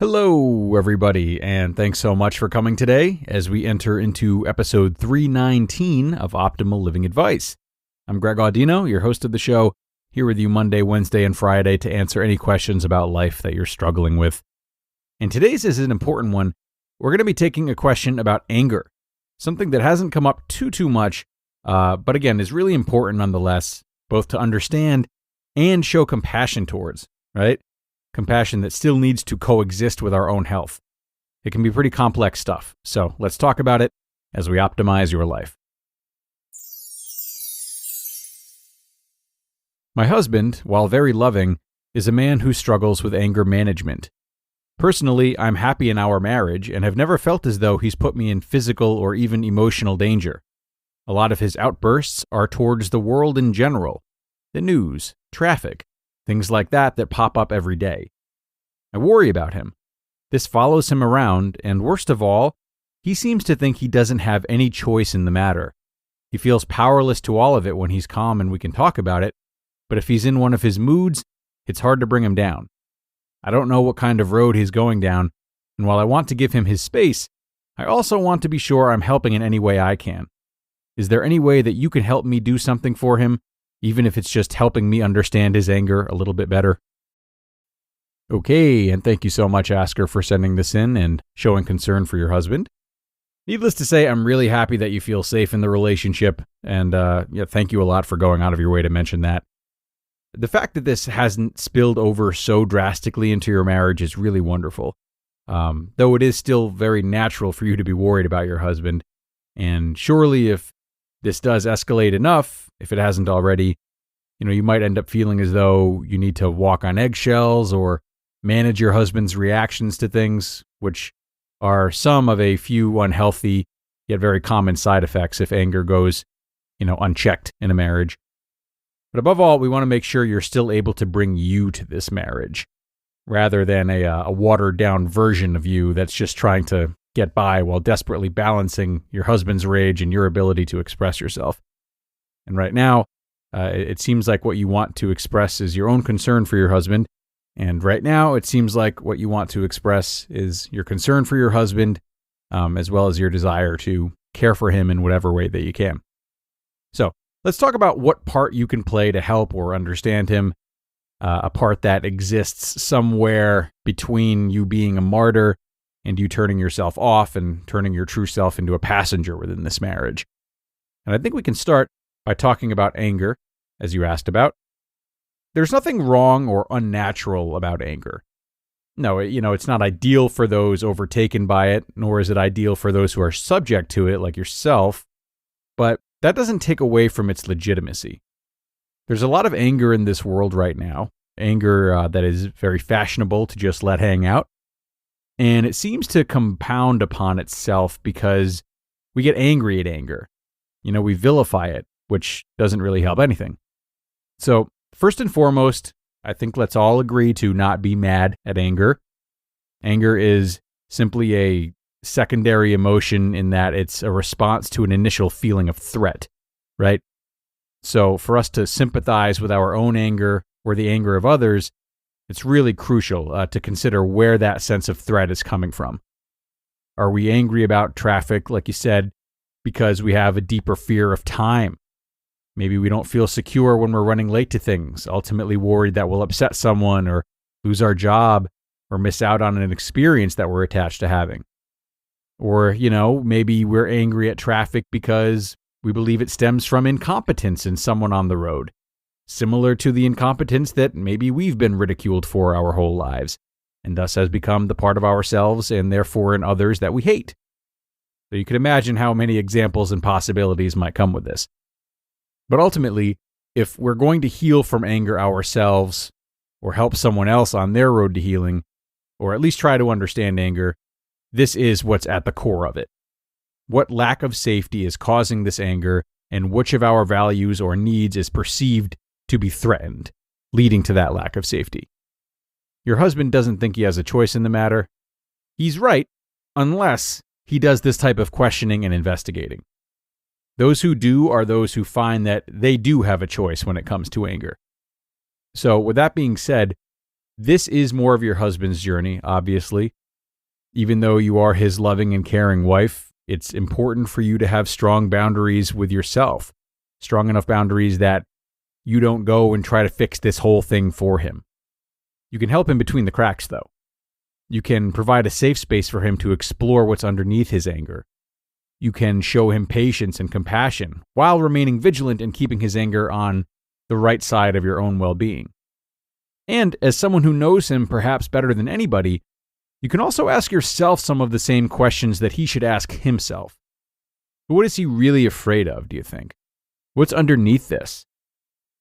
Hello, everybody, and thanks so much for coming today as we enter into episode 319 of Optimal Living Advice. I'm Greg Audino, your host of the show, here with you Monday, Wednesday, and Friday to answer any questions about life that you're struggling with. And today's is an important one. We're going to be taking a question about anger, something that hasn't come up too much, but again, is really important nonetheless, both to understand and show compassion towards, right? Compassion that still needs to coexist with our own health. It can be pretty complex stuff, so let's talk about it as we optimize your life. My husband, while very loving, is a man who struggles with anger management. Personally, I'm happy in our marriage and have never felt as though he's put me in physical or even emotional danger. A lot of his outbursts are towards the world in general, the news, traffic, things like that pop up every day. I worry about him. This follows him around, and worst of all, he seems to think he doesn't have any choice in the matter. He feels powerless to all of it when he's calm and we can talk about it, but if he's in one of his moods, it's hard to bring him down. I don't know what kind of road he's going down, and while I want to give him his space, I also want to be sure I'm helping in any way I can. Is there any way that you can help me do something for him, even if it's just helping me understand his anger a little bit better? Okay, and thank you so much, Asker, for sending this in and showing concern for your husband. Needless to say, I'm really happy that you feel safe in the relationship, and thank you a lot for going out of your way to mention that. The fact that this hasn't spilled over so drastically into your marriage is really wonderful, though it is still very natural for you to be worried about your husband, and surely if this does escalate enough, if it hasn't already, you might end up feeling as though you need to walk on eggshells or manage your husband's reactions to things, which are some of a few unhealthy yet very common side effects if anger goes, unchecked in a marriage. But above all, we want to make sure you're still able to bring you to this marriage, rather than a watered-down version of you that's just trying to get by while desperately balancing your husband's rage and your ability to express yourself. And right now, it seems like what you want to express is your own concern for your husband. And right now, it seems like what you want to express is your concern for your husband, as well as your desire to care for him in whatever way that you can. So let's talk about what part you can play to help or understand him, a part that exists somewhere between you being a martyr and you turning yourself off and turning your true self into a passenger within this marriage. And I think we can start by talking about anger, as you asked about. There's nothing wrong or unnatural about anger. No, it's not ideal for those overtaken by it, nor is it ideal for those who are subject to it, like yourself, but that doesn't take away from its legitimacy. There's a lot of anger in this world right now, anger that is very fashionable to just let hang out, and it seems to compound upon itself because we get angry at anger. We vilify it, which doesn't really help anything. So, first and foremost, I think let's all agree to not be mad at anger. Anger is simply a secondary emotion in that it's a response to an initial feeling of threat, right? So for us to sympathize with our own anger or the anger of others, it's really crucial to consider where that sense of threat is coming from. Are we angry about traffic, like you said, because we have a deeper fear of time? Maybe we don't feel secure when we're running late to things, ultimately worried that we'll upset someone or lose our job or miss out on an experience that we're attached to having. Or, maybe we're angry at traffic because we believe it stems from incompetence in someone on the road, similar to the incompetence that maybe we've been ridiculed for our whole lives, and thus has become the part of ourselves and therefore in others that we hate. So you can imagine how many examples and possibilities might come with this. But ultimately, if we're going to heal from anger ourselves, or help someone else on their road to healing, or at least try to understand anger, this is what's at the core of it. What lack of safety is causing this anger, and which of our values or needs is perceived to be threatened, leading to that lack of safety. Your husband doesn't think he has a choice in the matter. He's right, unless he does this type of questioning and investigating. Those who do are those who find that they do have a choice when it comes to anger. So with that being said, This is more of your husband's journey, obviously. Even though you are his loving and caring wife, it's important for you to have strong boundaries with yourself. Strong enough boundaries that you don't go and try to fix this whole thing for him. You can help him between the cracks, though. You can provide a safe space for him to explore what's underneath his anger. You can show him patience and compassion while remaining vigilant and keeping his anger on the right side of your own well-being. And as someone who knows him perhaps better than anybody, you can also ask yourself some of the same questions that he should ask himself. What is he really afraid of, do you think? What's underneath this?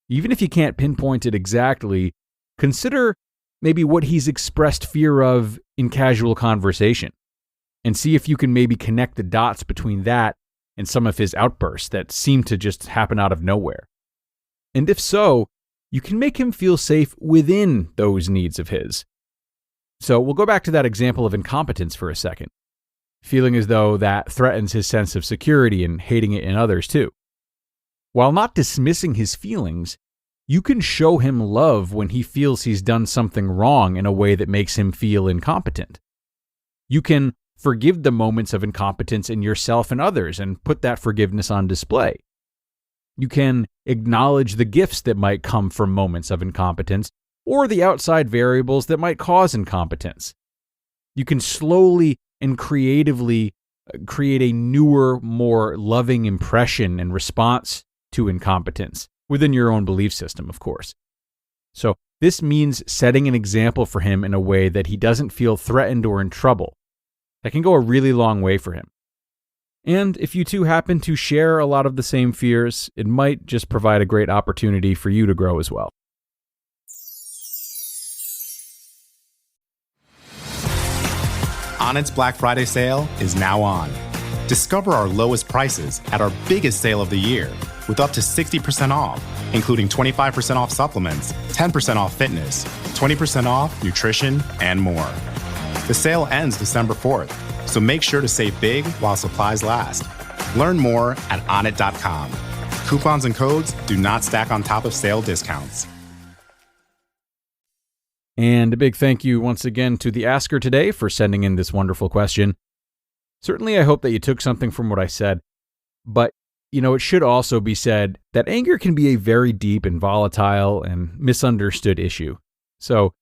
Even if you can't pinpoint it exactly, consider maybe what he's expressed fear of in casual conversation, and see if you can maybe connect the dots between that and some of his outbursts that seem to just happen out of nowhere. And if so, you can make him feel safe within those needs of his. So we'll go back to that example of incompetence for a second, feeling as though that threatens his sense of security and hating it in others too. While not dismissing his feelings, you can show him love when he feels he's done something wrong in a way that makes him feel incompetent. You can forgive the moments of incompetence in yourself and others and put that forgiveness on display. You can acknowledge the gifts that might come from moments of incompetence or the outside variables that might cause incompetence. You can slowly and creatively create a newer, more loving impression and response to incompetence within your own belief system, of course. So this means setting an example for him in a way that he doesn't feel threatened or in trouble. That can go a really long way for him. And if you two happen to share a lot of the same fears, it might just provide a great opportunity for you to grow as well. Onnit's Black Friday sale is now on. Discover our lowest prices at our biggest sale of the year with up to 60% off, including 25% off supplements, 10% off fitness, 20% off nutrition, and more. The sale ends December 4th, so make sure to save big while supplies last. Learn more at onnit.com. Coupons and codes do not stack on top of sale discounts. And a big thank you once again to the asker today for sending in this wonderful question. Certainly, I hope that you took something from what I said, but it should also be said that anger can be a very deep and volatile and misunderstood issue. So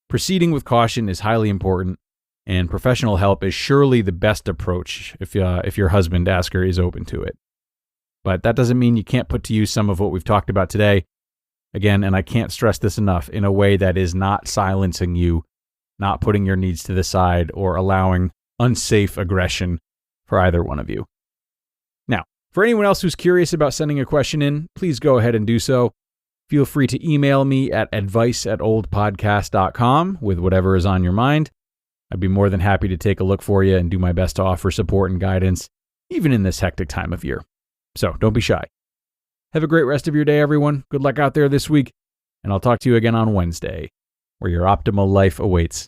proceeding with caution is highly important, and professional help is surely the best approach if your husband, asker, is open to it. But that doesn't mean you can't put to use some of what we've talked about today. Again, and I can't stress this enough, in a way that is not silencing you, not putting your needs to the side, or allowing unsafe aggression for either one of you. Now, for anyone else who's curious about sending a question in, please go ahead and do so. Feel free to email me at advice@oldpodcast.com with whatever is on your mind. I'd be more than happy to take a look for you and do my best to offer support and guidance, even in this hectic time of year. So don't be shy. Have a great rest of your day, everyone. Good luck out there this week, and I'll talk to you again on Wednesday, where your optimal life awaits.